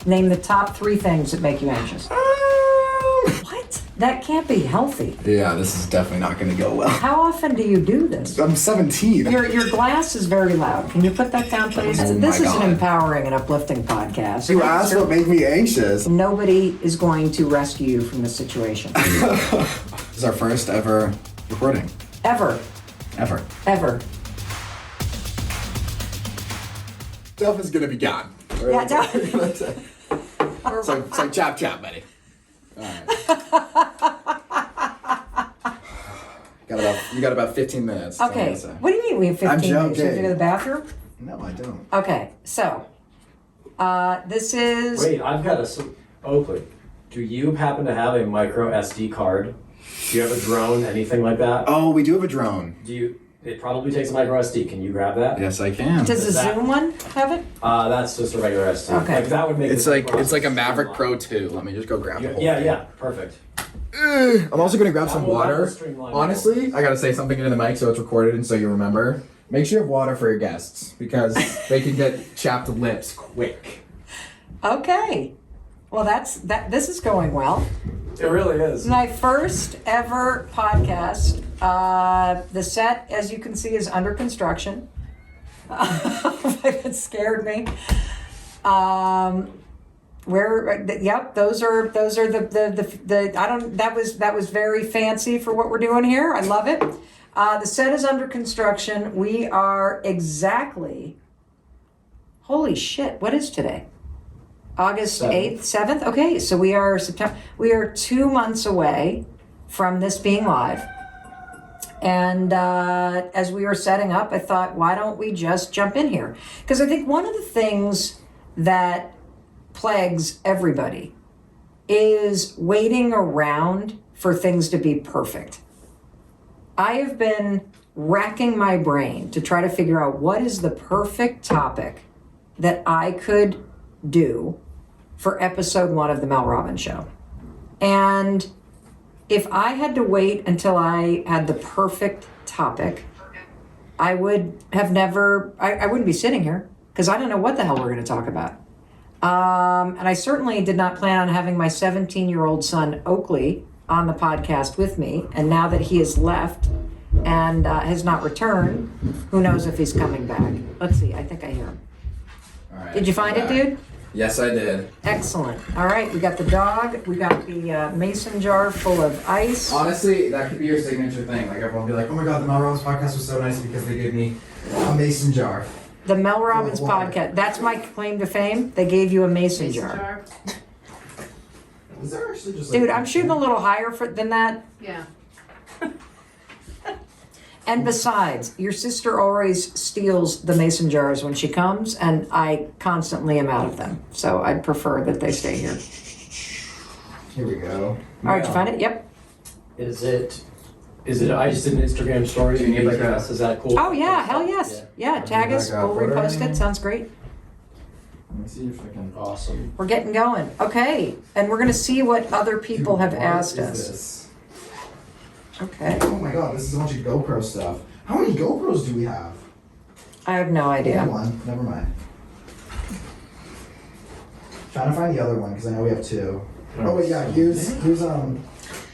Name the top 3 things that make you anxious. What? That can't be healthy. Yeah, this is definitely not going to go well. How often do you do this? I'm 17. Your glass is very loud. Can you put that down, please? Oh This my is God. an empowering and uplifting podcast. You asked what made me anxious. Nobody is going to rescue you from this situation. This is our first ever recording. Ever. Ever. Stuff is going to be gone. Yeah, no. It's like chop chop, buddy. All right. You got about 15 minutes. Okay. What do you mean we have 15 I'm minutes? You have to joking. go to the bathroom? No, I don't. Okay, so this is... Wait, I've got Oakley, do you happen to have a micro SD card? Do you have a drone, anything like that? Oh, we do have a drone. It probably takes a micro SD. Can you grab that? Yes, I can. Does the Zoom one have it? That's just a regular SD. Okay. Like, that would make It's the like process a Maverick Pro streamlined. 2. Let me just go grab the whole thing. Yeah, perfect. I'm also gonna grab some That will water. streamline Honestly, I gotta say something into the mic so it's recorded and so you remember. Make sure you have water for your guests because they can get chapped lips quick. Okay. Well, this is going well. It really is. My first ever podcast. The set, as you can see, is under construction. It scared me. Those are the I don't, that was very fancy for what we're doing here. I love it. The set is under construction. We are exactly, holy shit, what is today? August 8th, 7th? Okay, so we are 2 months away from this being live. And as we were setting up, I thought, why don't we just jump in here? Because I think one of the things that plagues everybody is waiting around for things to be perfect. I have been racking my brain to try to figure out what is the perfect topic that I could do for episode 1 of the Mel Robbins Show. And if I had to wait until I had the perfect topic, I would have never, I wouldn't be sitting here because I don't know what the hell we're going to talk about. And I certainly did not plan on having my 17-year-old son, Oakley, on the podcast with me. And now that he has left and has not returned, who knows if he's coming back. Let's see, I think I hear him. All right, Did you find it, dude? Yes, I did. Excellent. All right, we got the dog. We got the mason jar full of ice. Honestly, that could be your signature thing. Like everyone will be like, oh my god, the Mel Robbins podcast was so nice because they gave me a mason jar. The Mel Robbins Podcast. That's my claim to fame. They gave you a mason jar. Was there actually just Dude, I'm shooting a little higher than that. Yeah. And besides, your sister always steals the mason jars when she comes, and I constantly am out of them. So I'd prefer that they stay here. Here we go. All right, you find it? Yep. Is it? I just did an Instagram story. Do you need like a- Is that cool? Oh, yeah. Hell yes. Yeah, tag us. Like a We'll photo or repost anything? it. Sounds great. Let me see if I can. Awesome. We're getting going. Okay. And we're going to see what other people have asked What us. is this? Okay. Oh my god, this is a bunch of GoPro stuff. How many GoPros do we have? I have no idea. One. Never mind. Trying to find the other one because I know we have 2. Oh wait, yeah. Here's an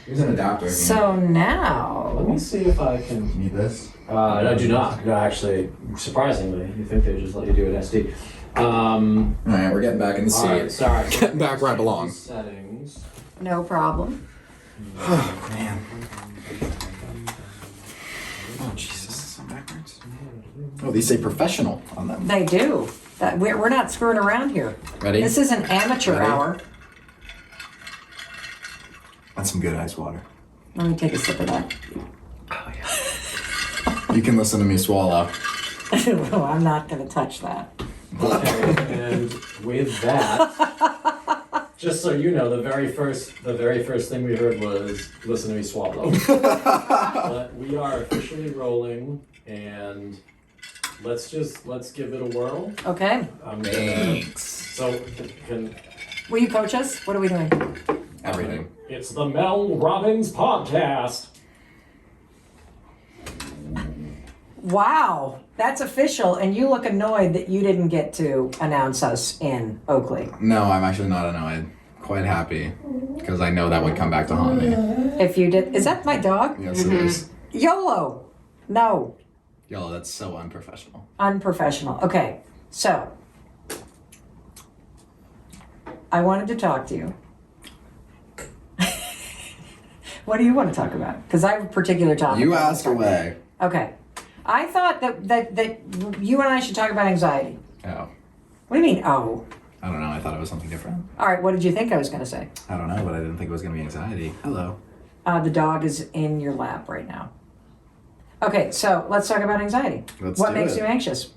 adapter. So Let now, me see if I can. Need this? I do not. No, actually, surprisingly, you think they just let you do an SD. All right, we're getting back in the seat. Alright, sorry. Getting back where I belong. Settings. no problem. Oh man. Oh Jesus, this is backwards. Oh, these say professional on them. They do. We're not screwing around here. Ready? This is an amateur Ready? hour. That's some good ice water. Let me take a sip of that. Oh yeah. You can listen to me swallow. Oh, I'm not going to touch that. Okay, and with that, just so you know, the very first thing we heard was "Listen to me swallow." But we are officially rolling, and let's give it a whirl. Okay. Thanks. So Will you coach us? What are we doing? Everything. It's the Mel Robbins Podcast. Wow, that's official. And you look annoyed that you didn't get to announce us in Oakley. No, I'm actually not annoyed. Quite happy. Because I know that would come back to haunt me. If you did, is that my dog? Yes, it is. YOLO. No, Yo, that's so unprofessional. unprofessional. Okay, so I wanted to talk to you. What do you want to talk about? Because I have a particular topic. You ask away. Okay. I thought that you and I should talk about anxiety. Oh. What do you mean, oh? I don't know. I thought it was something different. All right, what did you think I was going to say? I don't know, but I didn't think it was going to be anxiety. Hello. The dog is in your lap right now. Okay, so let's talk about anxiety. What makes you anxious?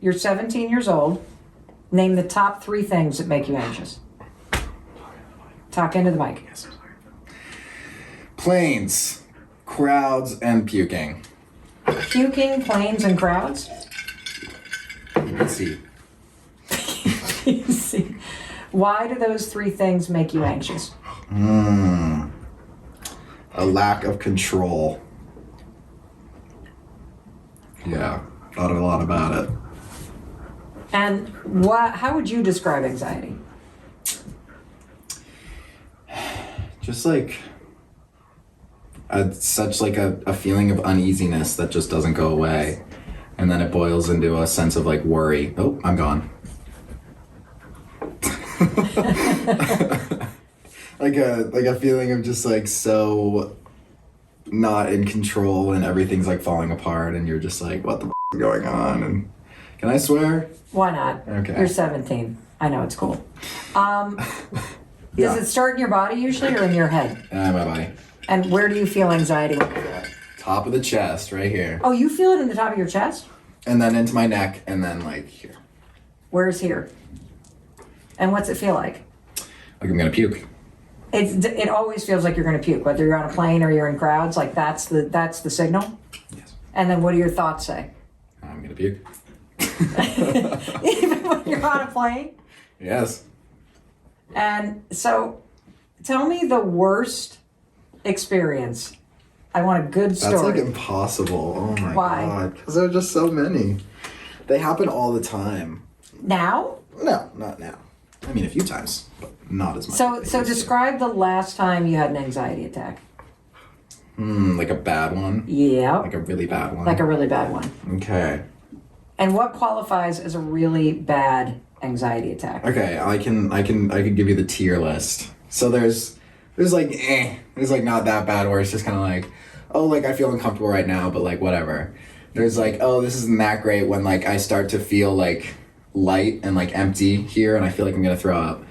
You're 17 years old. Name the top 3 things that make you anxious. Talk into the mic. Yes, I'm sorry. Planes, crowds, and puking. Puking, planes, and crowds? See. See. Why do those 3 things make you anxious? A lack of control. Yeah, thought a lot about it. And how would you describe anxiety? Just like such like a feeling of uneasiness that just doesn't go away, and then it boils into a sense of like worry. Oh, I'm gone. like a feeling of just like so not in control, and everything's like falling apart, and you're just like, what the is going on? And can I swear? Why not? Okay. You're 17. I know, it's cool. Yeah. Does it start in your body usually or in your head? My body. And where do you feel anxiety when you feel it? Top of the chest, right here. Oh, you feel it in the top of your chest? And then into my neck, and then like here. Where's here? And what's it feel like? Like I'm gonna puke. It always feels like you're going to puke, whether you're on a plane or you're in crowds. Like that's the signal. Yes. And then what do your thoughts say? I'm gonna puke. Even when you're on a plane. Yes. And so, tell me the worst experience. I want a good story. That's like impossible. Oh my Why? God. Because there are just so many. They happen all the time. Now? No, not now. I mean, a few times, but not as much. So describe the last time you had an anxiety attack. Like a bad one? Yeah. Like a really bad one? Like a really bad one. Okay. And what qualifies as a really bad anxiety attack? Okay, I can give you the tier list. So there's like there's like not that bad where it's just kind of like, oh, like I feel uncomfortable right now, but like whatever. There's like, oh, this isn't that great when like I start to feel like light and like empty here and I feel like I'm gonna throw up.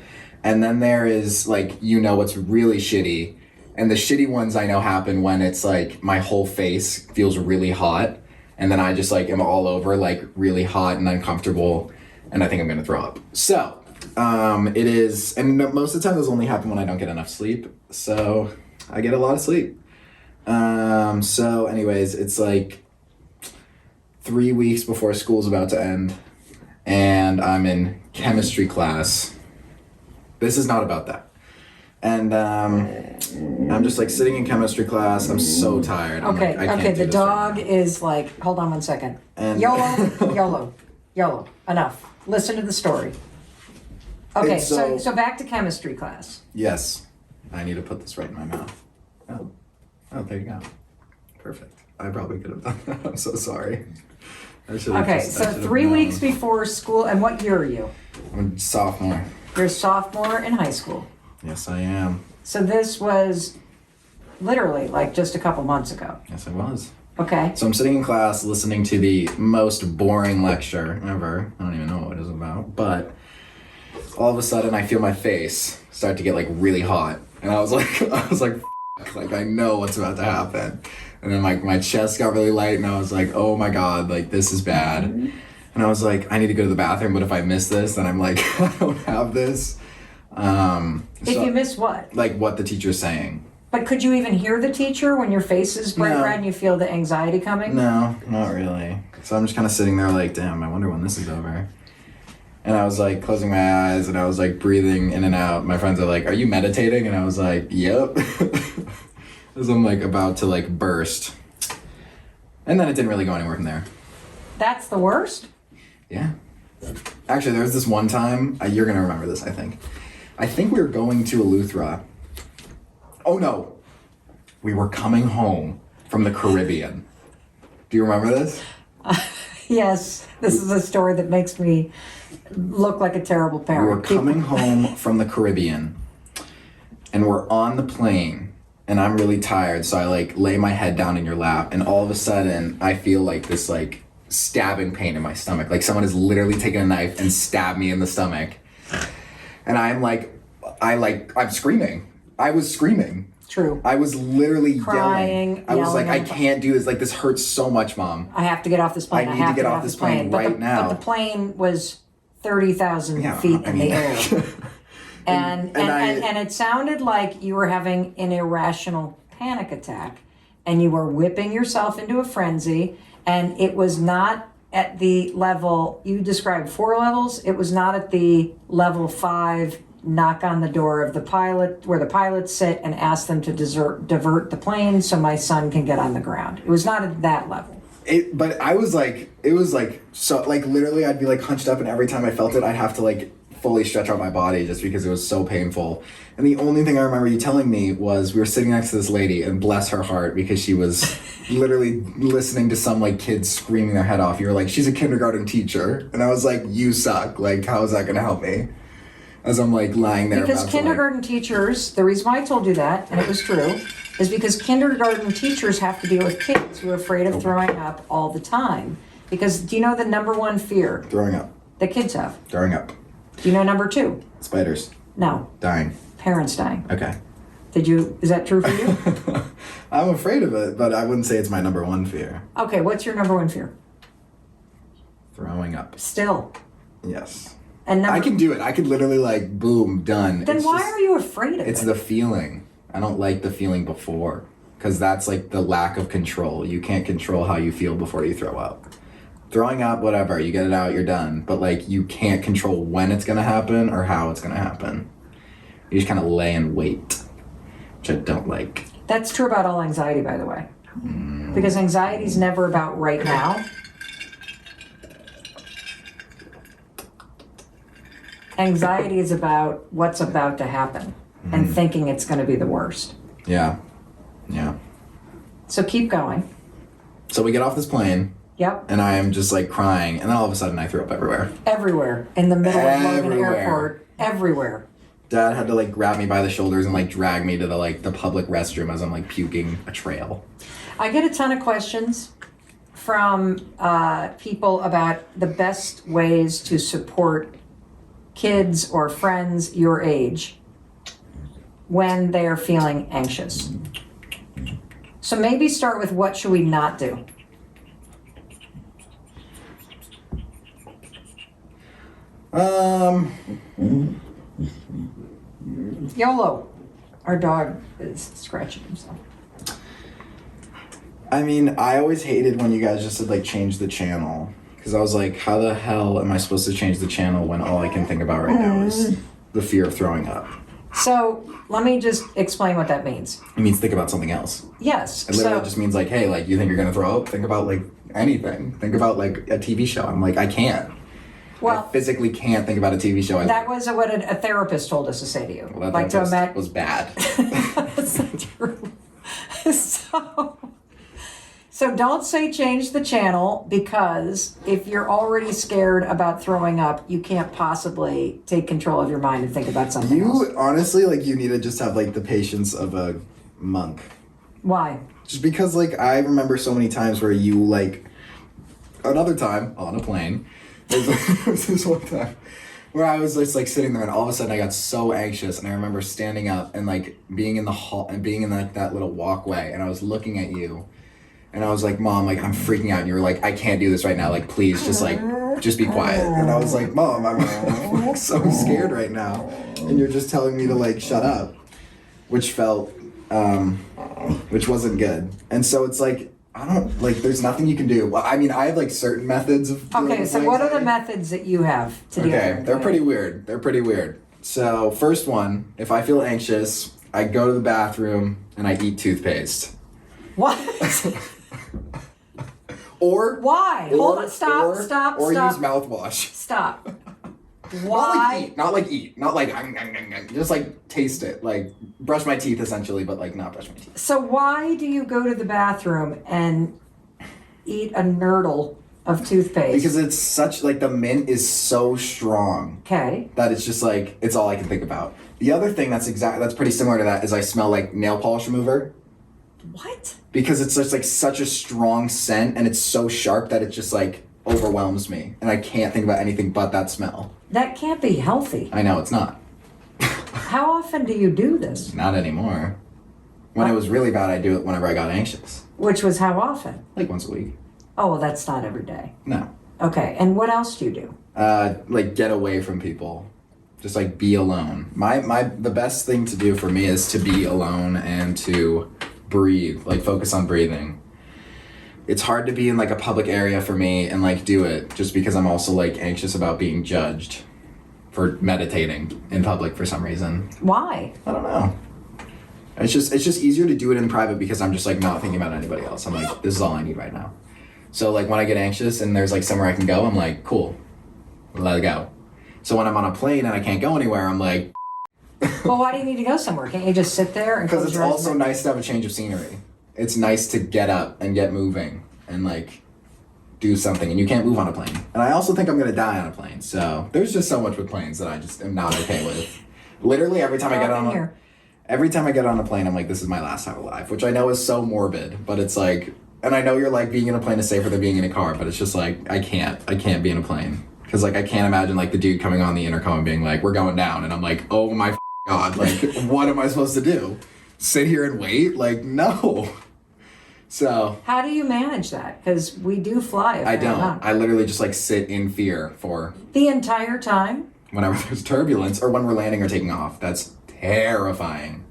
And then there is like, what's really shitty, and the shitty ones I know happen when it's like my whole face feels really hot and then I just like am all over like really hot and uncomfortable and I think I'm gonna throw up. So it is, and most of the time those only happen when I don't get enough sleep, so I get a lot of sleep. So anyways, it's like 3 weeks before school's about to end and I'm in chemistry class. This is not about that. And I'm just like sitting in chemistry class. I'm so tired. I'm Okay, like, I can't okay, do the this dog right now. is like, hold on one second. And- YOLO, enough. Listen to the story. Okay, It's so so- back to chemistry class. Yes. I need to put this right in my mouth. Oh, there you go. Perfect. I probably could have done that. I'm so sorry. Okay, so 3 weeks before school, and what year are you? I'm a sophomore. You're a sophomore in high school. Yes, I am. So this was literally like just a couple months ago. Yes, I was. Okay. So I'm sitting in class listening to the most boring lecture ever. I don't even know what it is about. But all of a sudden I feel my face start to get like really hot. And I was like, like I know what's about to happen. And then my chest got really light and I was like, oh my God, like this is bad. And I was like, I need to go to the bathroom, but if I miss this, then I'm like, I don't have this. If you miss what? Like what the teacher's saying. But could you even hear the teacher when your face is bright No. red and you feel the anxiety coming? No, not really. So I'm just kind of sitting there like, damn, I wonder when this is over. And I was like closing my eyes and I was like breathing in and out. My friends are like, are you meditating? And I was like, yep. As I'm like about to like burst. And then it didn't really go anywhere from there. That's the worst? Yeah. Actually, there was this one time, you're going to remember this, I think. I think we were going to Eleuthera. Oh, no. We were coming home from the Caribbean. Do you remember this? Yes. This is a story that makes me look like a terrible We parent. were coming home from the Caribbean, and we're on the plane, and I'm really tired, so I like lay my head down in your lap, and all of a sudden, I feel like this like stabbing pain in my stomach. Like someone has literally taken a knife and stabbed me in the stomach. And I'm screaming. I was screaming. True. I was literally Crying, yelling. I was like, I yelling. can't do this. Like, this hurts so much, Mom. I have to get off this plane. I need to get off this plane right now. But the plane was 30,000 Yeah, feet I in mean- the air. And it sounded like you were having an irrational panic attack, and you were whipping yourself into a frenzy, and it was not at the level, you described 4 levels, it was not at the level 5 knock on the door of the pilot, where the pilots sit, and ask them to divert the plane so my son can get on the ground. It was not at that level. But I was like, it was like, so like literally I'd be like hunched up, and every time I felt it, I'd have to like fully stretch out my body just because it was so painful. And the only thing I remember you telling me was we were sitting next to this lady, and bless her heart, because she was literally listening to some like kids screaming their head off. You were like, she's a kindergarten teacher. And I was like, you suck. Like, how is that going to help me? As I'm like lying there. Because kindergarten teachers, the reason why I told you that, and it was true, is because kindergarten teachers have to deal with kids who are afraid of throwing up all the time. Because do you know the number 1 fear Throwing up. that kids have? Throwing up. Do you know number 2? Spiders. No. Dying. Parents dying. Okay. Is that true for you? I'm afraid of it, but I wouldn't say it's my number 1 fear. Okay, what's your number 1 fear? Throwing up. Still. Yes. And I can do it. I could literally like, boom, done. Then why are you afraid of It's it? the feeling. I don't like the feeling before, because that's like the lack of control. You can't control how you feel before you throw up. Throwing up, whatever, you get it out, you're done. But like, you can't control when it's gonna happen or how it's gonna happen. You just kind of lay and wait, which I don't like. That's true about all anxiety, by the way. Because anxiety is never about right now. Anxiety is about what's about to happen and thinking it's going to be the worst. Yeah. Yeah. So keep going. So we get off this plane, Yep. and I am just like crying, and then all of a sudden I threw up everywhere. Everywhere. In the middle of Logan Everywhere. Airport. Everywhere. Dad had to like grab me by the shoulders and like drag me to the public restroom as I'm like puking a trail. I get a ton of questions from people about the best ways to support kids or friends your age when they are feeling anxious. So maybe start with, what should we not do? YOLO. Our dog is scratching himself. I mean, I always hated when you guys just said like change the channel, because I was like, how the hell am I supposed to change the channel when all I can think about right now is the fear of throwing up? So let me just explain what that means. It means think about something else. Yes. It literally So just means like, hey, like you think you're gonna throw up? Think about like anything. Think about like a TV show. I'm like, I can't. I well, physically can't think about a TV show. that was what a therapist told us to say to you. Well, that like to therapist imagine. was bad. That's not true. So don't say change the channel, because if you're already scared about throwing up, you can't possibly take control of your mind and think about something else. You honestly, like, you need to just have like the patience of a monk. Why? Just because, like, I remember so many times where you, like, another time on a plane, there was this one time where I was just, like, sitting there, and all of a sudden I got so anxious, and I remember standing up and, like, being in the hall, and being in, like, that little walkway, and I was looking at you, and I was like, Mom, like, I'm freaking out, and you were like, I can't do this right now, like, please, just be quiet. And I was like, Mom, I'm so scared right now, and you're just telling me to, like, shut up, which felt, which wasn't good. And so it's like, I don't, like, there's nothing you can do. Well, I mean, I have, like, certain methods of dealing Okay, with so what are the anxiety. methods that you have to deal with Okay, it? they're pretty weird. So, first one, if I feel anxious, I go to the bathroom and I eat toothpaste. What? Or Why? Hold it. Stop. Or use mouthwash. Stop. Why? Not like eat. Not like just like taste it. Like brush my teeth essentially, but like not brush my teeth. So why do you go to the bathroom and eat a nurdle of toothpaste? Because it's such like the mint is so strong. Okay. That it's just like it's all I can think about. The other thing that's pretty similar to that is I smell like nail polish remover. What? Because it's just like such a strong scent and it's so sharp that it just like overwhelms me and I can't think about anything but that smell. That can't be healthy. I know it's not. How often do you do this? Not anymore. When it was really bad, I'd do it whenever I got anxious. Which was how often? Like once a week. Oh, well, that's not every day. No. Okay, and what else do you do? Like get away from people. Just like be alone. The best thing to do for me is to be alone and to breathe, like focus on breathing. It's hard to be in like a public area for me and like do it just because I'm also like anxious about being judged for meditating in public for some reason. Why? I don't know. It's just easier to do it in private because I'm just like not thinking about anybody else. I'm like, this is all I need right now. So like when I get anxious and there's like somewhere I can go, I'm like, cool, let it go. So when I'm on a plane and I can't go anywhere, I'm like, Well, why do you need to go somewhere? Can't you just sit there and because close it's your eyes? also nice to have a change of scenery. It's nice to get up and get moving and like do something, and you can't move on a plane. And I also think I'm gonna die on a plane. So there's just so much with planes that I just am not okay with. Literally every time I get on a plane, I'm like, this is my last time alive, which I know is so morbid, but it's like, and I know you're like being in a plane is safer than being in a car, but it's just like I can't be in a plane because like I can't imagine like the dude coming on the intercom and being like, we're going down, and I'm like, oh my God, like what am I supposed to do? Sit here and wait? Like no. So How do you manage that? Because we do fly. I don't. I literally just like sit in fear for the entire time. whenever there's turbulence or when we're landing or taking off. That's terrifying.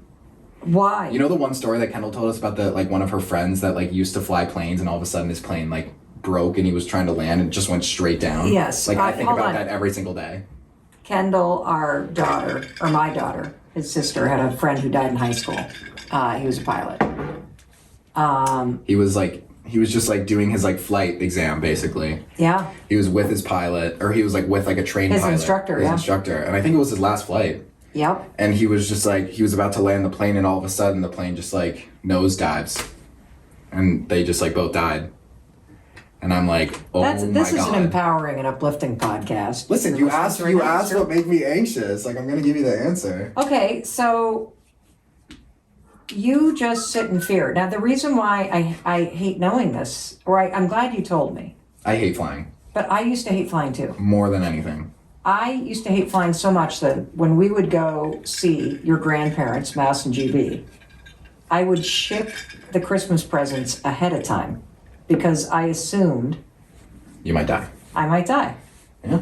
Why? You know the one story that Kendall told us about the like one of her friends that like used to fly planes and all of a sudden his plane like broke and he was trying to land and it just went straight down? Yes. Like I think hold about on. that every single day. Kendall, our daughter, or my daughter, his sister, had a friend who died in high school. He was a pilot. He was just like doing his like flight exam basically. Yeah. He was with his pilot, or he was like with like a trained His pilot. instructor, His yeah. instructor. And I think it was his last flight. Yep. And he was just like, he was about to land the plane and all of a sudden the plane just like nosedives. And they just like both died. And I'm like, oh my God. This is an empowering and uplifting podcast. Listen, you asked what made me anxious. Like, I'm gonna give you the answer. Okay, so you just sit in fear. Now, the reason why I hate knowing this, or I'm glad you told me, I hate flying. but I used to hate flying too. More than anything. I used to hate flying so much that when we would go see your grandparents, Mouse and GB, I would ship the Christmas presents ahead of time because I assumed You might die. I might die. Yeah.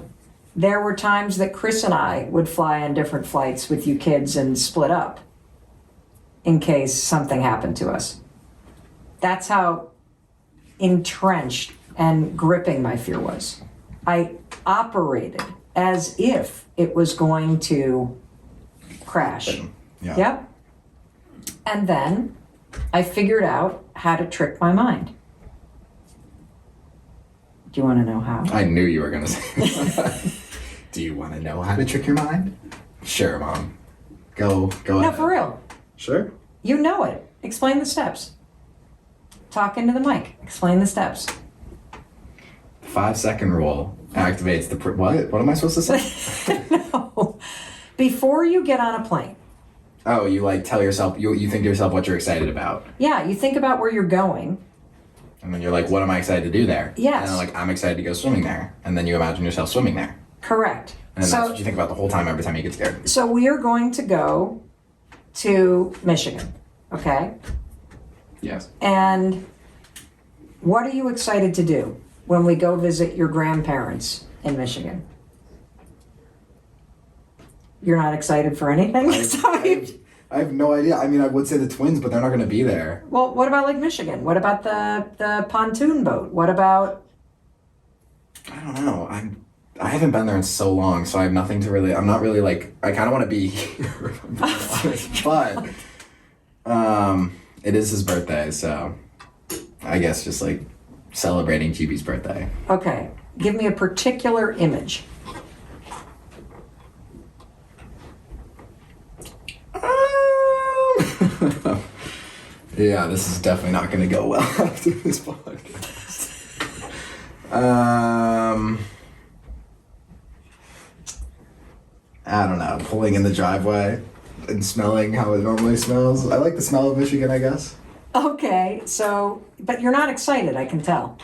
There were times that Chris and I would fly on different flights with you kids and split up in case something happened to us. That's how entrenched and gripping my fear was. I operated as if it was going to crash. Yeah. Yep. And then I figured out how to trick my mind. Do you want to know how? I knew you were gonna say that. Do you want to know how to trick your mind? Sure, Mom. Go No, ahead. for real. Sure. You know it. Explain the steps. Talk into the mic. Explain the steps. 5-second rule activates the what? What am I supposed to say? No. Before you get on a plane, Oh, you like tell yourself, you think to yourself what you're excited about. yeah, you think about where you're going. And then you're like, what am I excited to do there? Yes. And then like, I'm excited to go swimming there. And then you imagine yourself swimming there. Correct. And then that's what you think about the whole time every time you get scared. So we are going to go to Michigan, okay? Yes. And what are you excited to do when we go visit your grandparents in Michigan? You're not excited for anything? I have no idea. I mean, I would say the twins, but they're not going to be there. Well, what about Lake Michigan? What about the pontoon boat? What about... I don't know. I haven't been there in so long, so I have nothing to really. I'm not really like. I kind of want to be here, if I'm being honest. But it is his birthday, so I guess just like celebrating GB's birthday. Okay. Give me a particular image. Yeah, this is definitely not going to go well after this podcast. I don't know, pulling in the driveway and smelling how it normally smells. I like the smell of Michigan, I guess. Okay, so, but you're not excited, I can tell.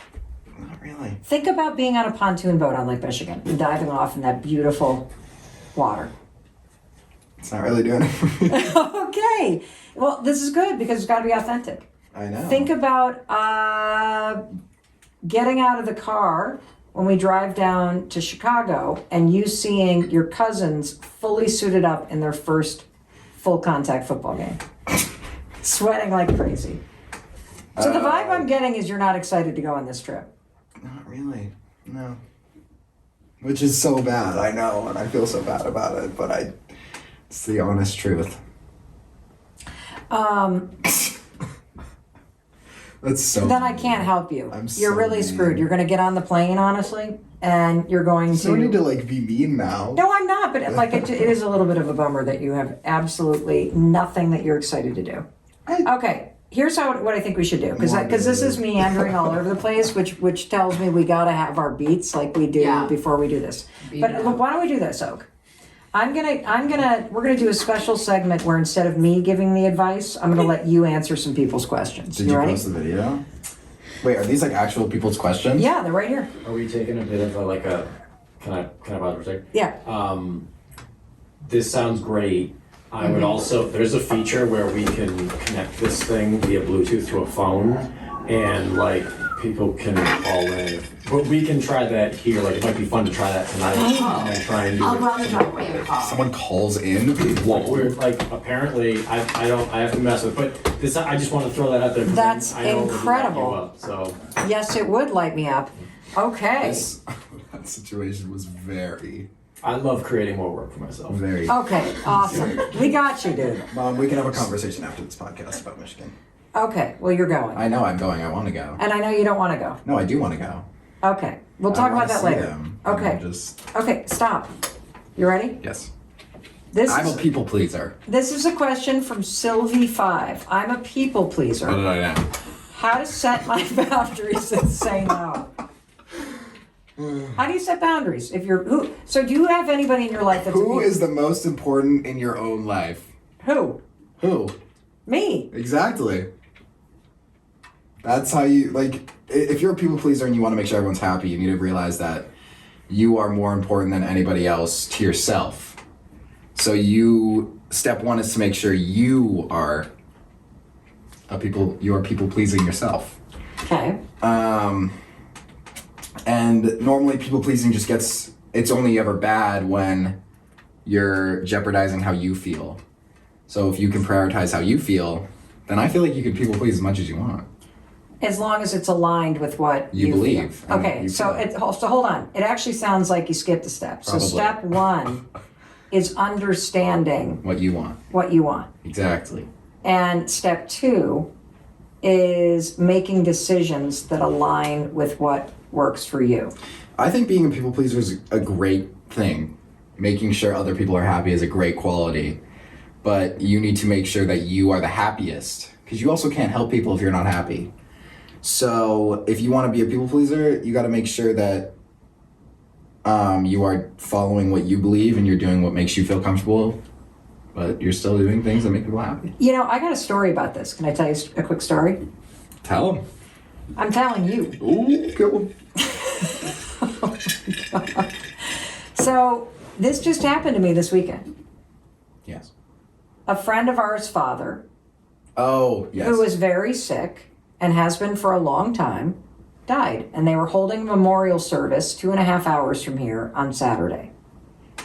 Not really. Think about being on a pontoon boat on Lake Michigan and diving off in that beautiful water. It's not really doing it for me. Okay, well, this is good because it's got to be authentic. I know. Think about getting out of the car when we drive down to Chicago and you seeing your cousins fully suited up in their first full contact football game. Sweating like crazy. So the vibe I'm getting is you're not excited to go on this trip. Not really. No. Which is so bad, I know, and I feel so bad about it, but it's the honest truth. That's so Then I can't help you. I'm You're so really mean. screwed. You're going to get on the plane, honestly, and you're going So to... need to like be mean now. No, I'm not, but like it is a little bit of a bummer that you have absolutely nothing that you're excited to do. Okay, here's what I think we should do, because this is meandering all over the place, which tells me we got to have our beats like we do before we do this. But look, why don't we do this, Oak? We're gonna do a special segment where instead of me giving the advice, I'm gonna let you answer some people's questions. Did you ready? post the video? Wait, are these like actual people's questions? Yeah, they're right here. Are we taking a bit of a can I pause for a second? Yeah. This sounds great. I would also, there's a feature where we can connect this thing via Bluetooth to a phone and like people can call in. But we can try that here. Like it might be fun to try that tonight and try and do I'll it. go on the driveway and call. Someone calls in. Well, we're like apparently I have to mess with, but this I just want to throw that out there. 'Cause That's I know it'll light you incredible. up, so Yes, it would light me up. Okay. That situation was very, I love creating more work for myself. very. Okay, awesome. We got you, dude. Mom, we can have a conversation after this podcast about Michigan. Okay, well, you're going. I know I'm going. I want to go. And I know you don't want to go. No, I do want to go. Okay, we'll I talk wanna about that see later. them. Okay. Okay, stop. You ready? Yes. This I'm a is, people pleaser. this is a question from Sylvie5. I'm a people What pleaser. did I know? How to set my boundaries and say no. How do you set boundaries? So do you have anybody in your life that's Who is the most important in your own life? Who? Who? Me. Exactly. That's how you, like, if you're a people pleaser and you want to make sure everyone's happy, you need to realize that you are more important than anybody else to yourself. So step one is to make sure you are people pleasing yourself. Okay. And normally people pleasing it's only ever bad when you're jeopardizing how you feel. So if you can prioritize how you feel, then I feel like you can people please as much as you want. As long as it's aligned with what You you believe feel. and Okay, you so feel. so hold on. It actually sounds like you skipped a step. So Probably. step one is understanding What you want. what you want. Exactly. And step two is making decisions that align with what works for you. I think being a people pleaser is a great thing. Making sure other people are happy is a great quality. But you need to make sure that you are the happiest. Because you also can't help people if you're not happy. So if you want to be a people pleaser, you got to make sure that you are following what you believe and you're doing what makes you feel comfortable, but you're still doing things that make people happy. You know, I got a story about this. Can I tell you a quick story? Tell them. I'm telling you. Ooh, go. So this just happened to me this weekend. Yes. A friend of ours' father, Oh, yes. who was very sick and has been for a long time, died. And they were holding a memorial service 2.5 hours from here on Saturday.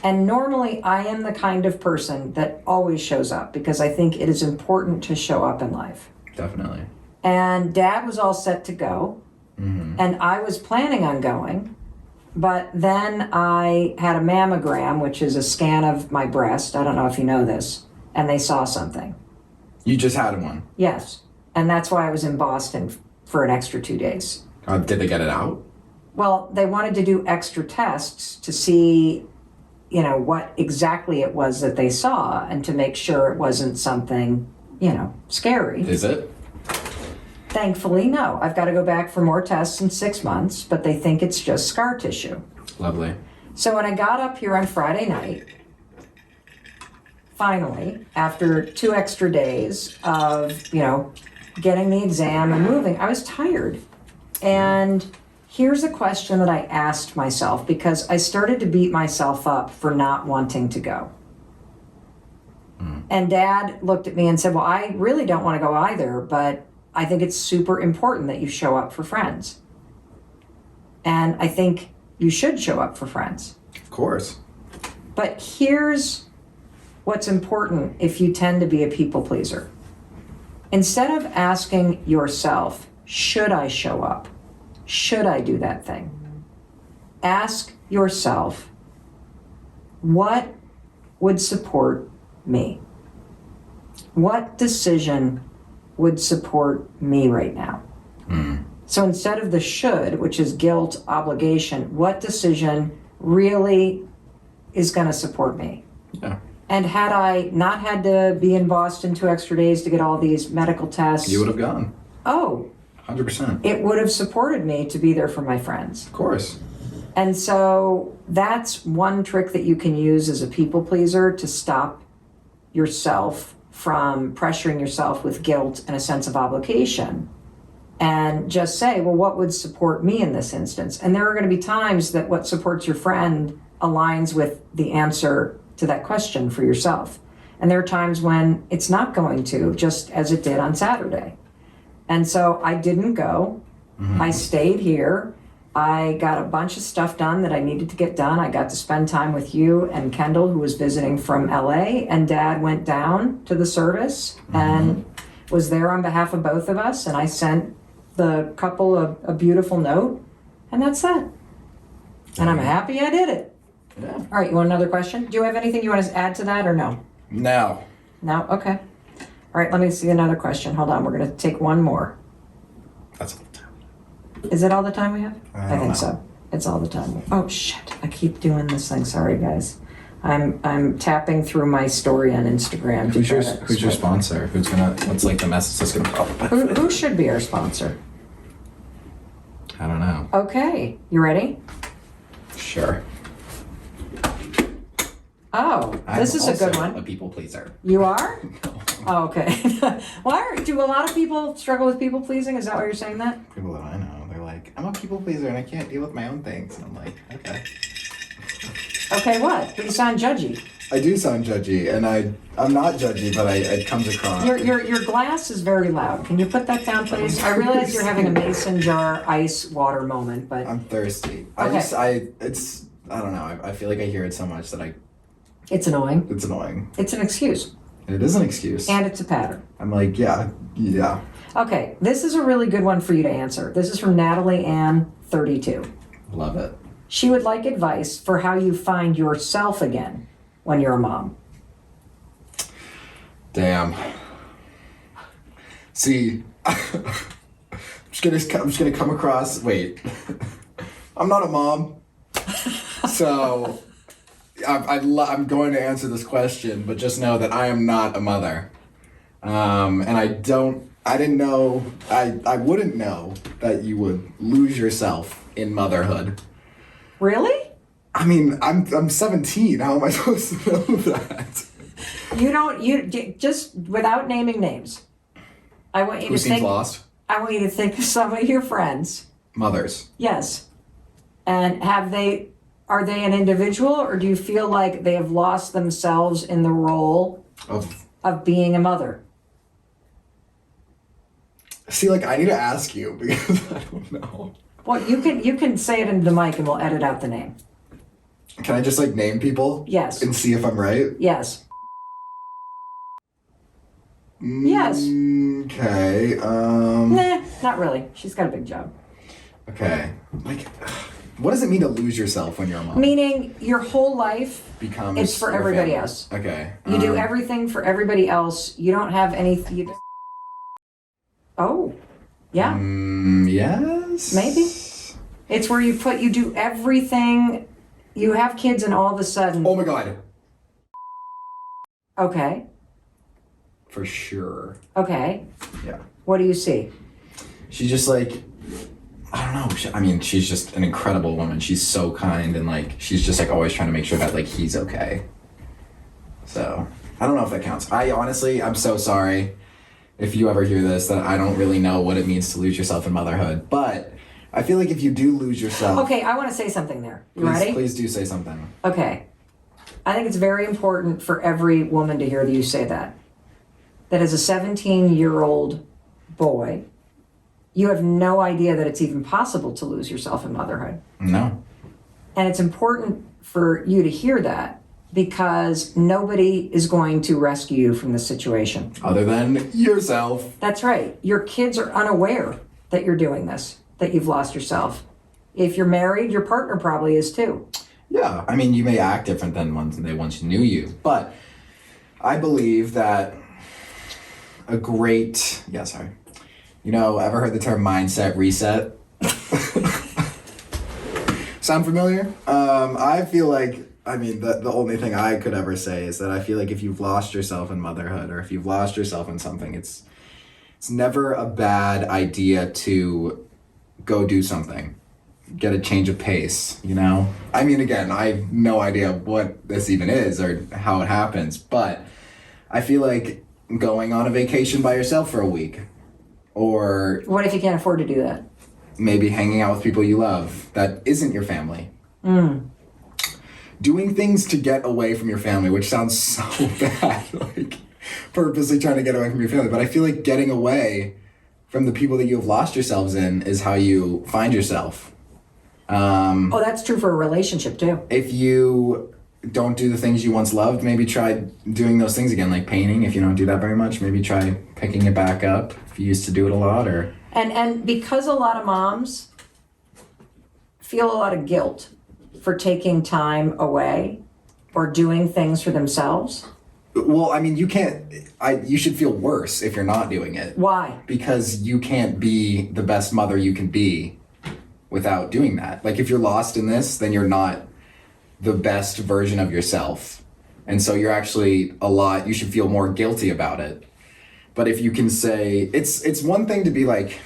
And normally I am the kind of person that always shows up because I think it is important to show up in life. Definitely. And Dad was all set to go. Mm-hmm. And I was planning on going. But then I had a mammogram, which is a scan of my breast. I don't know if you know this. And they saw something. You just had one. Yes. And that's why I was in Boston for an extra 2 days. Did they get it out? Well, they wanted to do extra tests to see, what exactly it was that they saw and to make sure it wasn't something, scary. Is it? Thankfully, no. I've got to go back for more tests in 6 months, but they think it's just scar tissue. Lovely. So when I got up here on Friday night, finally, after 2 extra days of, getting the exam and moving, I was tired. And here's a question that I asked myself because I started to beat myself up for not wanting to go. And Dad looked at me and said, well, I really don't want to go either, but I think it's super important that you show up for friends. And I think you should show up for friends. Of course. But here's what's important if you tend to be a people pleaser. Instead of asking yourself, should I show up? Should I do that thing? Ask yourself, what would support me? What decision would support me right now? So instead of the should, which is guilt, obligation, what decision really is going to support me? Yeah. And had I not had to be in Boston 2 extra days to get all these medical tests, You would have gone. oh, 100%. it would have supported me to be there for my friends. Of course. And so that's one trick that you can use as a people pleaser to stop yourself from pressuring yourself with guilt and a sense of obligation. And just say, well, what would support me in this instance? And there are going to be times that what supports your friend aligns with the answer to that question for yourself. And there are times when it's not going to, just as it did on Saturday. And so I didn't go. I stayed here. I got a bunch of stuff done that I needed to get done. I got to spend time with you and Kendall, who was visiting from LA, and Dad went down to the service and was there on behalf of both of us. And I sent the couple a beautiful note, and that's that. And I'm happy I did it. Yeah. All right, you want another question? Do you have anything you want to add to that or no? No. No? Okay. All right, let me see another question. Hold on, we're going to take one more. That's all the time. Is it all the time we have? I think don't know. so. It's all the time. Oh shit! I keep doing this thing. Sorry, guys. I'm tapping through my story on Instagram. to Who's your try to Who's your swipe. sponsor? What's like the message that's gonna pop up? Who should be our sponsor? I don't know. Okay, you ready? Sure. Oh, this is a good I'm one. also a people pleaser. You are? Oh, okay. Do a lot of people struggle with people pleasing? Is that why you're saying that? People that I know, they're like, I'm a people pleaser and I can't deal with my own things. And I'm like, okay. Okay, what? But you sound judgy. I do sound judgy, and I'm not judgy, but it comes across. Your glass is very loud. Can you put that down, please? I realize you're having a mason jar ice water moment, but I'm thirsty. Okay. I don't know. I feel like I hear it so much that it's annoying. it's annoying. It's an excuse. It is an excuse. And it's a pattern. I'm like, yeah. Okay, this is a really good one for you to answer. This is from Natalie Ann, 32. Love it. She would like advice for how you find yourself again when you're a mom. Damn. See, I'm just gonna come across. Wait, I'm not a mom, so I'm going to answer this question, but just know that I am not a mother, and I didn't know. I wouldn't know that you would lose yourself in motherhood. Really? I mean, I'm 17. How am I supposed to know that? You just without naming names. I want you Who to seems think. lost? I want you to think of some of your friends. Mothers. Yes. And are they an individual, or do you feel like they have lost themselves in the role of being a mother? See, like, I need to ask you because I don't know. Well, you can say it into the mic and we'll edit out the name. Can I just, like, name people? Yes. And see if I'm right? Yes. Yes. Okay. Nah, not really. She's got a big job. Okay. Like, what does it mean to lose yourself when you're a mom? Meaning your whole life, Becomes it's for your everybody family. else. Okay. You do everything for everybody else. You don't have any. Oh, Yeah. Yes. Maybe. It's where you do everything. You have kids and all of a sudden. Oh my God. Okay. For sure. Okay. Yeah. What do you see? She's just like, I don't know. I mean, she's just an incredible woman. She's so kind and like, she's just like always trying to make sure that like he's okay. So I don't know if that counts. I'm so sorry if you ever hear this, that I don't really know what it means to lose yourself in motherhood. But I feel like if you do lose yourself. Okay, I want to say something there. You ready? Please do say something. Okay. I think it's very important for every woman to hear you say that. That as a 17-year-old boy, you have no idea that it's even possible to lose yourself in motherhood. No. And it's important for you to hear that because nobody is going to rescue you from this situation. Other than yourself. That's right. Your kids are unaware that you're doing this, that you've lost yourself. If you're married, your partner probably is too. Yeah, I mean, you may act different than they once knew you, but I believe that ever heard the term mindset reset? Sound familiar? I feel like, the only thing I could ever say is that I feel like if you've lost yourself in motherhood or if you've lost yourself in something, it's never a bad idea to go do something. Get a change of pace, I mean, again, I have no idea what this even is or how it happens, but I feel like going on a vacation by yourself for a week, or what if you can't afford to do that? Maybe hanging out with people you love that isn't your family. Doing things to get away from your family, which sounds so bad, like purposely trying to get away from your family, but I feel like getting away from the people that you have lost yourselves in is how you find yourself. That's true for a relationship too. If you don't do the things you once loved, maybe try doing those things again, like painting. If you don't do that very much, maybe try picking it back up if you used to do it a lot. Or and because a lot of moms feel a lot of guilt for taking time away or doing things for themselves. Well, I mean, you should feel worse if you're not doing it. Why? Because you can't be the best mother you can be without doing that. Like, if you're lost in this, then you're not the best version of yourself. And so you're actually you should feel more guilty about it. But if you can say, it's one thing to be like,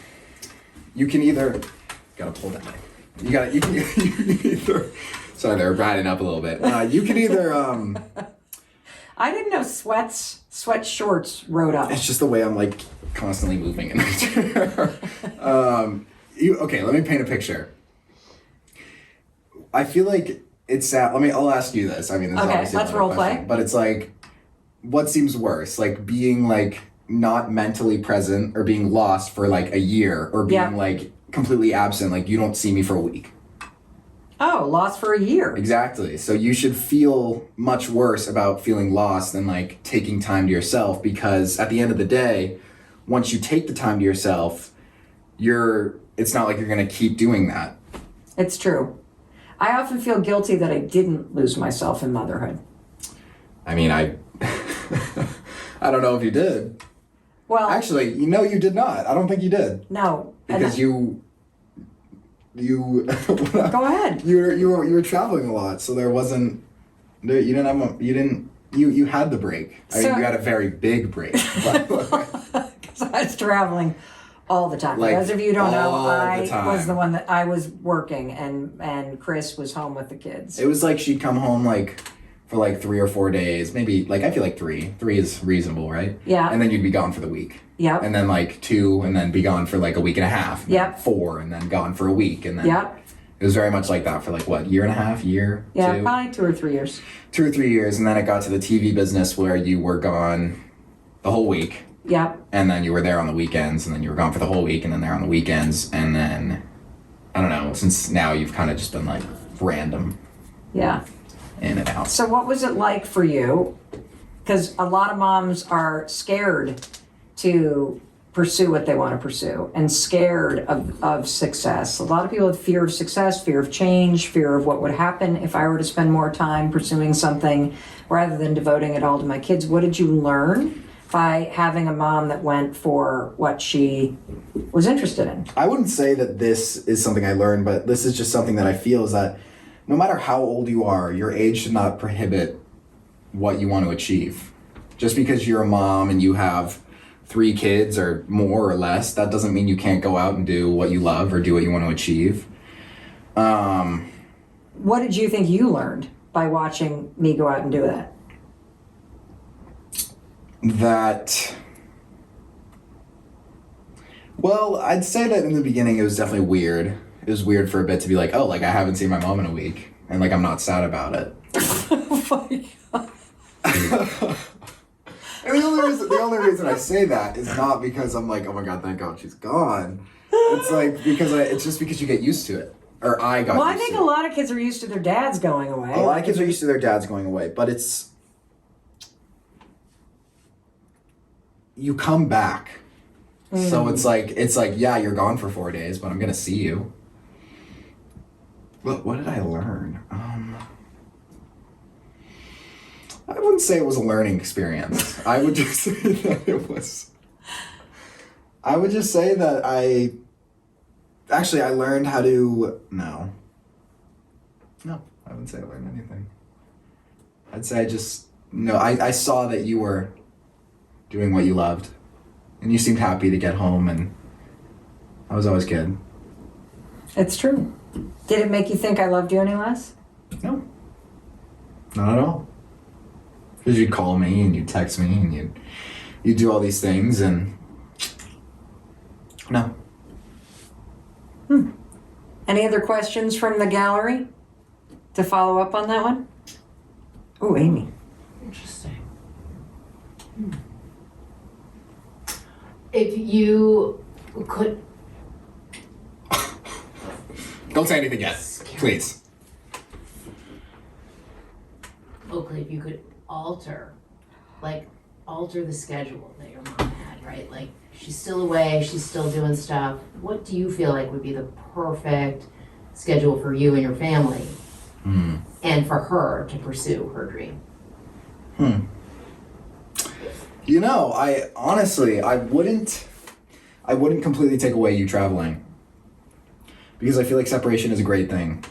you can either, gotta pull that mic. You can either, sorry, they're riding up a little bit. You can either, I didn't know sweat shorts rode up. it's just the way I'm like constantly moving in my chair. Okay, let me paint a picture. I feel like it's sad. I'll ask you this. I mean, this is Okay, obviously let's another role question, play. but it's like, what seems worse? Like being like not mentally present or being lost for like a year or being like completely absent, like you don't see me for a week. Oh, lost for a year. Exactly. So you should feel much worse about feeling lost than like taking time to yourself, because at the end of the day, once you take the time to yourself, it's not like you're going to keep doing that. It's true. I often feel guilty that I didn't lose myself in motherhood. I mean, I don't know if you did. Well, Actually, you did not. I don't think you did. No. Because you Go ahead. you were traveling a lot, so you had the break. I mean, you had a very big break. Because I was traveling all the time. Like, For those of you who don't know, all the I time. was the one that I was working and Chris was home with the kids. It was like she'd come home like for like 3 or 4 days, maybe like I feel like 3. 3 is reasonable, right? Yeah. And then you'd be gone for the week. Yep. And then like 2, and then be gone for like a week and a half. Yep. 4, and then gone for a week, and then Yep. It was very much like that for like what, year and a half, year? Yeah, 2? probably 2 or 3 years. 2 or 3 years, and then it got to the TV business where you were gone the whole week. Yep. And then you were there on the weekends, and then you were gone for the whole week, and then there on the weekends, and then, I don't know, since now you've kind of just been like random Yeah. in and out. So what was it like for you? Because a lot of moms are scared to pursue what they want to pursue and scared of success. A lot of people have fear of success, fear of change, fear of what would happen if I were to spend more time pursuing something rather than devoting it all to my kids. What did you learn by having a mom that went for what she was interested in. I wouldn't say that this is something I learned, but this is just something that I feel is that no matter how old you are, your age should not prohibit what you want to achieve. Just because you're a mom and you have 3 kids or more or less, that doesn't mean you can't go out and do what you love or do what you want to achieve. What did you think you learned by watching me go out and do that? Well, I'd say that in the beginning it was definitely weird. It was weird for a bit to be like, oh, like I haven't seen my mom in a week, and like I'm not sad about it. Oh my God. And the only reason I say that is not because I'm like, oh my God, thank God she's gone. It's like it's just because you get used to it, or I got. Well, I used think to a it. lot of kids are used to their dads going away. A lot of kids are used to their dads going away, but you come back. So it's like, yeah, you're gone for 4 days, but I'm gonna see you. What did I learn? I wouldn't say it was a learning experience. I would just say that it was. I would just say that I learned how to. No, I wouldn't say I learned anything. I'd say I saw that you were doing what you loved. And you seemed happy to get home, and I was always good. It's true. Did it make you think I loved you any less? No. Not at all. Because you'd call me, and you'd text me, and you'd do all these things, and... No. Any other questions from the gallery to follow up on that one? Oh, Amy. Interesting. If you could... Don't say anything yet, please. Oakley, if you could alter the schedule that your mom had, right? Like, she's still away, she's still doing stuff. What do you feel like would be the perfect schedule for you and your family? And for her to pursue her dream? You know, I wouldn't completely take away you traveling. Because I feel like separation is a great thing.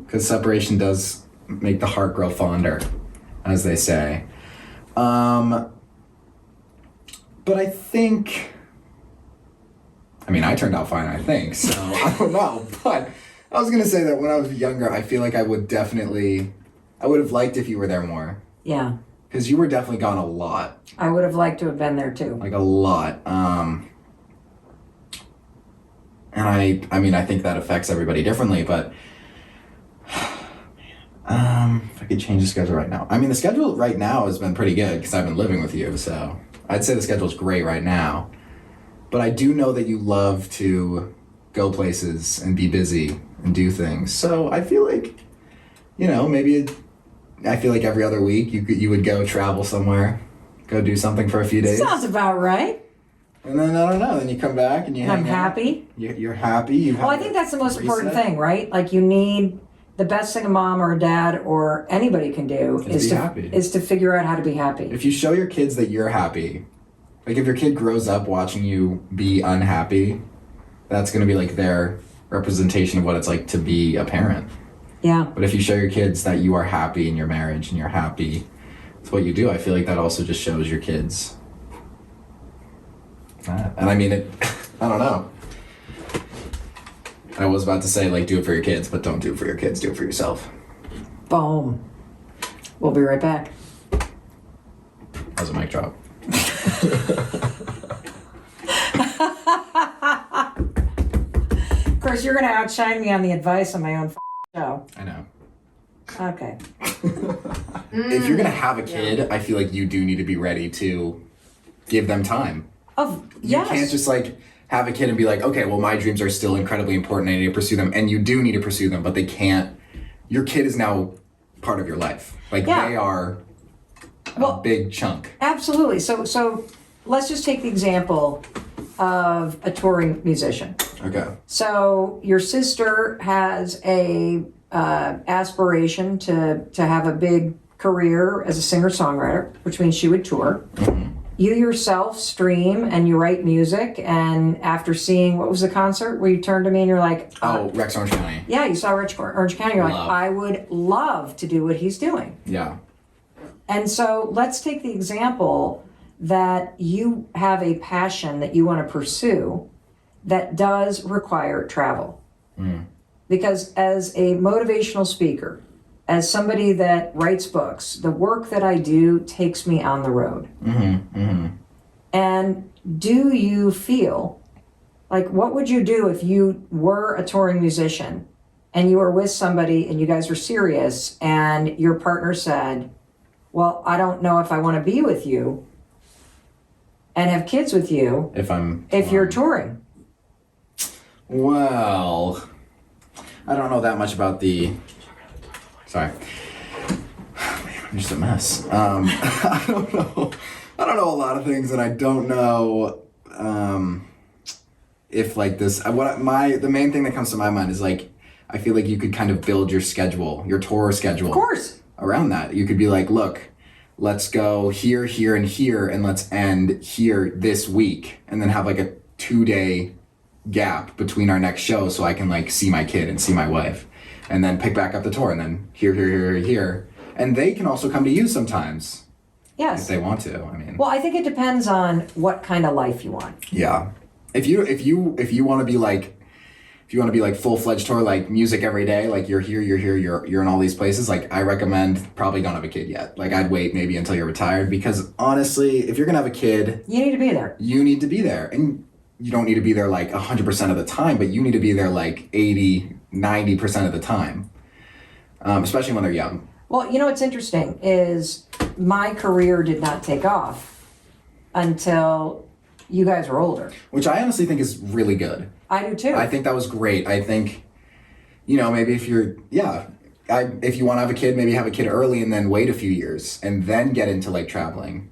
Because separation does make the heart grow fonder, as they say. But I think... I turned out fine, I think, so I don't know. But I was going to say that when I was younger, I feel like I would have liked if you were there more. Yeah. Because you were definitely gone a lot. I would have liked to have been there too. Like a lot. And I think that affects everybody differently, but if I could change the schedule right now. The schedule right now has been pretty good because I've been living with you, so I'd say the schedule's great right now. But I do know that you love to go places and be busy and do things. So I feel like, I feel like every other week you would go travel somewhere, go do something for a few days. Sounds about right. And then, I don't know, then you come back and you hang I'm happy. You're happy. Well, I think that's the most important reset. thing, right? Like, you need the best thing a mom or a dad or anybody can do is to figure out how to be happy. If you show your kids that you're happy, like if your kid grows up watching you be unhappy, that's going to be like their representation of what it's like to be a parent. Yeah. But if you show your kids that you are happy in your marriage and you're happy with what you do, I feel like that also just shows your kids. And I don't know. I was about to say, like, do it for your kids, but don't do it for your kids, do it for yourself. Boom. We'll be right back. That was a mic drop. Of course, you're going to outshine me on the advice on my own show. I know. Okay. If you're going to have a kid, I feel like you do need to be ready to give them time. Yes. You can't just like have a kid and be like, okay, well, my dreams are still incredibly important. I need to pursue them. And you do need to pursue them, but they can't. Your kid is now part of your life. Like, Yeah. they are a big chunk. Absolutely. So let's just take the example of a touring musician. Okay. So your sister has a aspiration to have a big career as a singer-songwriter, which means she would tour. Mm-hmm. you yourself stream and you write music, and after seeing, what was the concert where you turned to me and you're like, Rex Orange County. Yeah, you saw Orange County. You're like, Love. I would love to do what he's doing. Yeah. And so let's take the example that you have a passion that you want to pursue that does require travel. Because as a motivational speaker, as somebody that writes books, the work that I do takes me on the road. And do you feel like, what would you do if you were a touring musician and you were with somebody and you guys were serious and your partner said, well, I don't know if I want to be with you and have kids with you if you're touring? Well, I don't know that much about the... Sorry. Man, I'm just a mess. I don't know. I don't know a lot of things, and I don't know if like this. The main thing that comes to my mind is like, I feel like you could kind of build your schedule, your tour schedule. Of course. Around that. You could be like, look, let's go here, here, and here, and let's end here this week, and then have like a 2-day gap between our next show so I can like see my kid and see my wife, and then pick back up the tour, and then here. And they can also come to you sometimes. Yes. If they want to. I mean. Well, I think it depends on what kind of life you want. Yeah. If you want to be like, full-fledged tour, like music every day, like you're here, you're in all these places, like I recommend probably don't have a kid yet. Like I'd wait maybe until you're retired, because honestly, if you're gonna have a kid, you need to be there. You need to be there. And you don't need to be there like 100% of the time, but you need to be there like 80, 90% of the time. Especially when they're young. Well, you know what's interesting is my career did not take off until you guys were older. Which I honestly think is really good. I do too. I think that was great. I think, maybe if you want to have a kid, maybe have a kid early and then wait a few years and then get into like traveling.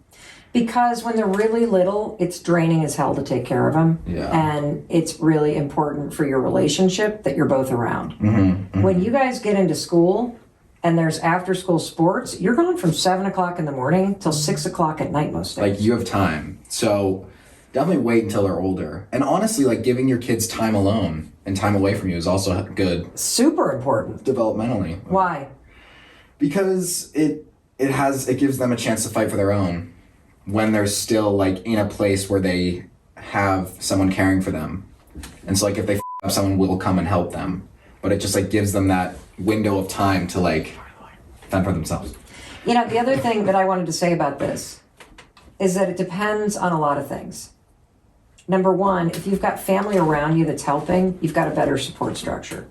Because when they're really little, it's draining as hell to take care of them. Yeah. And it's really important for your relationship that you're both around. When you guys get into school and there's after school sports, you're gone from 7 o'clock in the morning till 6 o'clock at night most days. Like you have time. So definitely wait until they're older. And honestly, like giving your kids time alone and time away from you is also good. Super important. Developmentally. Why? Because it gives them a chance to fight for their own when they're still like in a place where they have someone caring for them. And so like if they f up, someone will come and help them. But it just like gives them that window of time to like fend for themselves. The other thing that I wanted to say about this is that it depends on a lot of things. Number one, if you've got family around you that's helping, you've got a better support structure.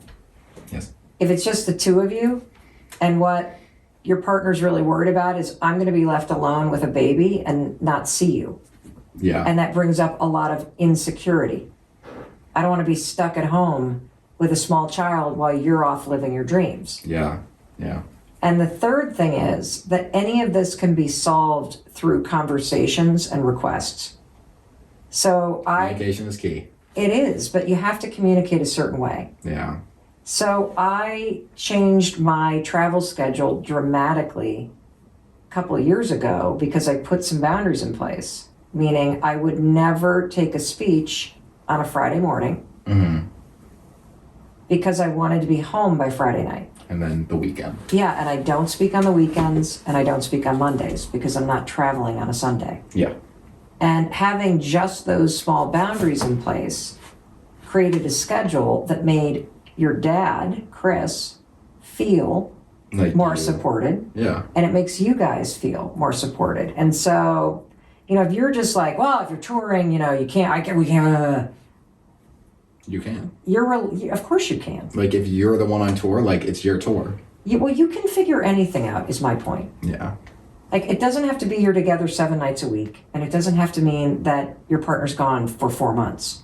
Yes. If it's just the two of you and what your partner's really worried about is, I'm going to be left alone with a baby and not see you. Yeah. And that brings up a lot of insecurity. I don't want to be stuck at home with a small child while you're off living your dreams. Yeah. Yeah. And the third thing is that any of this can be solved through conversations and requests. So Communication is key. It is, but you have to communicate a certain way. Yeah. So I changed my travel schedule dramatically a couple of years ago because I put some boundaries in place, meaning I would never take a speech on a Friday morning because I wanted to be home by Friday night. And then the weekend. Yeah, and I don't speak on the weekends and I don't speak on Mondays because I'm not traveling on a Sunday. Yeah. And having just those small boundaries in place created a schedule that made your dad, Chris, feel like more supported. Yeah. And it makes you guys feel more supported. And so, if you're just like, well, if you're touring, we can't. You can. Of course you can. Like if you're the one on tour, like it's your tour. You can figure anything out, is my point. Yeah. Like, it doesn't have to be you're together 7 nights a week, and it doesn't have to mean that your partner's gone for 4 months.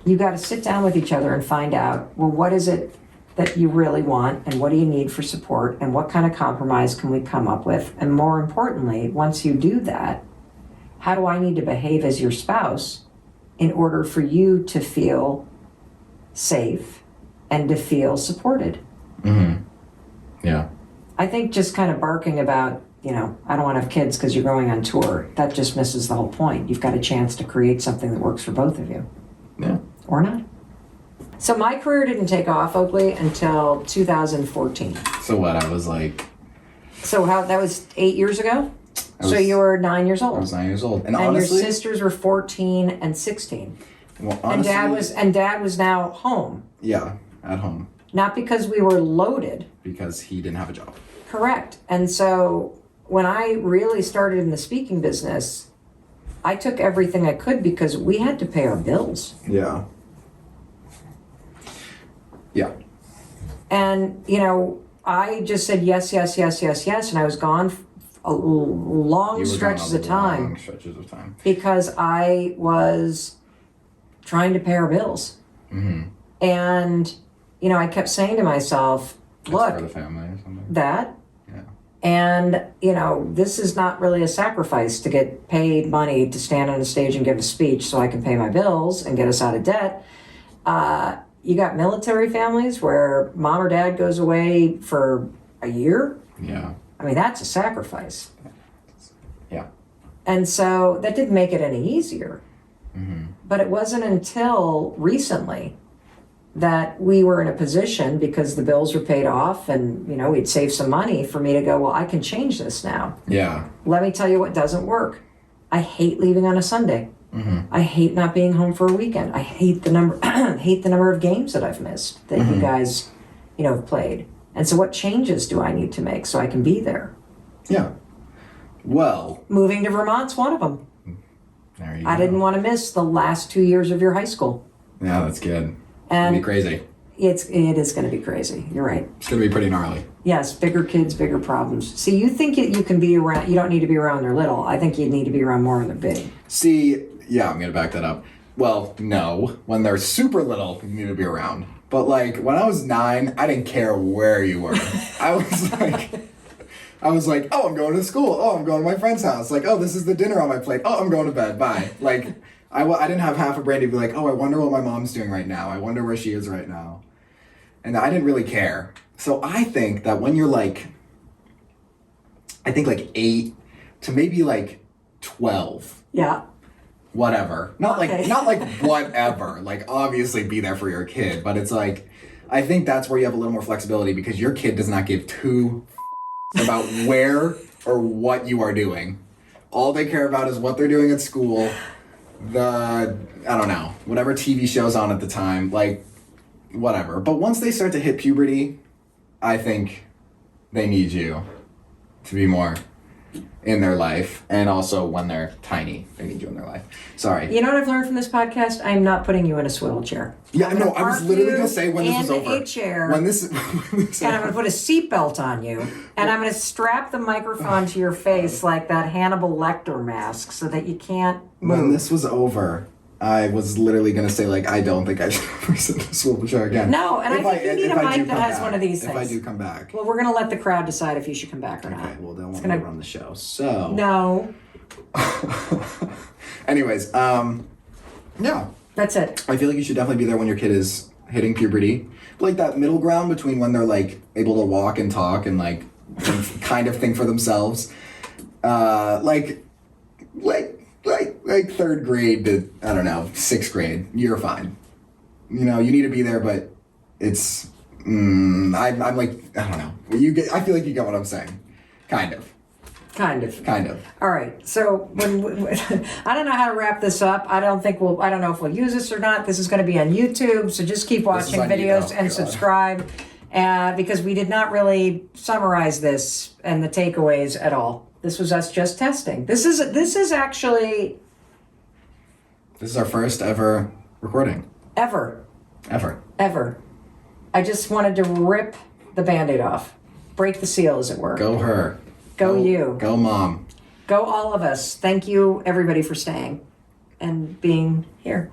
You got to sit down with each other and find out, well, what is it that you really want, and what do you need for support, and what kind of compromise can we come up with? And more importantly, once you do that, how do I need to behave as your spouse in order for you to feel safe and to feel supported? Yeah. I think just kind of barking about I don't want to have kids because you're going on tour. That just misses the whole point. You've got a chance to create something that works for both of you. Yeah. Or not. So my career didn't take off, Oakley, until 2014. So what? I was like, So that was 8 years ago? So you were 9 years old. I was 9 years old. And And honestly, your sisters were 14 and 16. well, honestly, And dad was now home. yeah, at home Not because we were loaded. because he didn't have a job. Correct. And so when I really started in the speaking business, I took everything I could because we had to pay our bills. Yeah. Yeah. And, I just said yes, yes, yes, yes, yes. And I was gone long You were stretches going of on time long stretches of time. because I was trying to pay our bills. Mm-hmm. And, I kept saying to myself, look, for the family or something. that. Yeah. And, this is not really a sacrifice to get paid money to stand on a stage and give a speech so I can pay my bills and get us out of debt. You got military families where mom or dad goes away for a year. Yeah. I mean, that's a sacrifice. Yeah. And so that didn't make it any easier. Mm-hmm. But it wasn't until recently that we were in a position, because the bills were paid off and, we'd saved some money, for me to go, well, I can change this now. Yeah. Let me tell you what doesn't work. I hate leaving on a Sunday. Mm-hmm. I hate not being home for a weekend. I hate the number of games that I've missed that you guys, have played. And so what changes do I need to make so I can be there? Yeah. Well, Moving to Vermont's one of them. there you I go. didn't want to miss the last 2 years of your high school. Yeah, that's good. And It'd be crazy. it is going to be crazy. You're right. It's gonna be pretty gnarly. Yes, bigger kids, bigger problems. See, you think you can be around, you don't need to be around they're little. I think you need to be around more when they're big. See, yeah, I'm gonna back that up. Well, no. When they're super little, you need to be around. But like when I was 9, I didn't care where you were. I was like, oh, I'm going to school. Oh, I'm going to my friend's house. Like, oh, this is the dinner on my plate. Oh, I'm going to bed. Bye. Like, I didn't have half a brain to be like, oh, I wonder what my mom's doing right now. I wonder where she is right now. And I didn't really care. So I think that when you're like 8 to maybe 12, Yeah. whatever. Not Okay. like whatever. Like obviously be there for your kid, but it's like I think that's where you have a little more flexibility because your kid does not give two about where or what you are doing. All they care about is what they're doing at school, I don't know, whatever TV show's on at the time, like whatever. But once they start to hit puberty, I think they need you to be more in their life, and also when they're tiny, they need you in their life. Sorry. You know what I've learned from this podcast? I'm not putting you in a swivel chair. Yeah, I'm no, gonna I was park literally you gonna say when this was in over. a chair. When this And I'm going to put a seatbelt on you, and I'm going to strap the microphone to your face like that Hannibal Lecter mask so that you can't when move. this was over, I was literally gonna say I don't think I should ever sit in a swivel chair again. No, and I think you need a mic that has one of these If I things. do come back. Well, we're going to let the crowd decide if you should come back or not. Okay, well, they'll want gonna- me to run the show. So. No, Anyways, yeah. that's it. I feel like you should definitely be there when your kid is hitting puberty. Like that middle ground between when they're able to walk and talk and kind of think for themselves. Like third grade to, I don't know, 6th grade. You're fine. You need to be there, but it's, I'm like, I don't know. I feel like you get what I'm saying. Kind of. Kind of. All right. So I don't know how to wrap this up. I don't know if we'll use this or not. This is going to be on YouTube. So just keep watching on videos YouTube. and God. subscribe because we did not really summarize this and the takeaways at all. This was us just testing. This is actually This is our first ever recording. ever. Ever. I just wanted to rip the Band-Aid off. Break the seal, as it were. Go her. Go you. Go mom. Go all of us. Thank you, everybody, for staying and being here.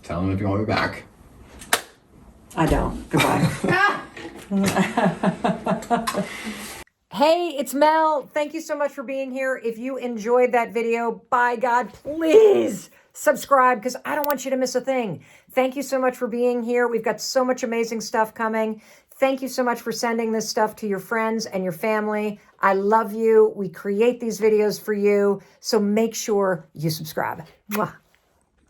Tell them if you want me back. I don't. Goodbye. Hey, it's Mel. Thank you so much for being here. If you enjoyed that video, by God, please subscribe because I don't want you to miss a thing. Thank you so much for being here. We've got so much amazing stuff coming. Thank you so much for sending this stuff to your friends and your family. I love you. We create these videos for you. So make sure you subscribe. Mwah.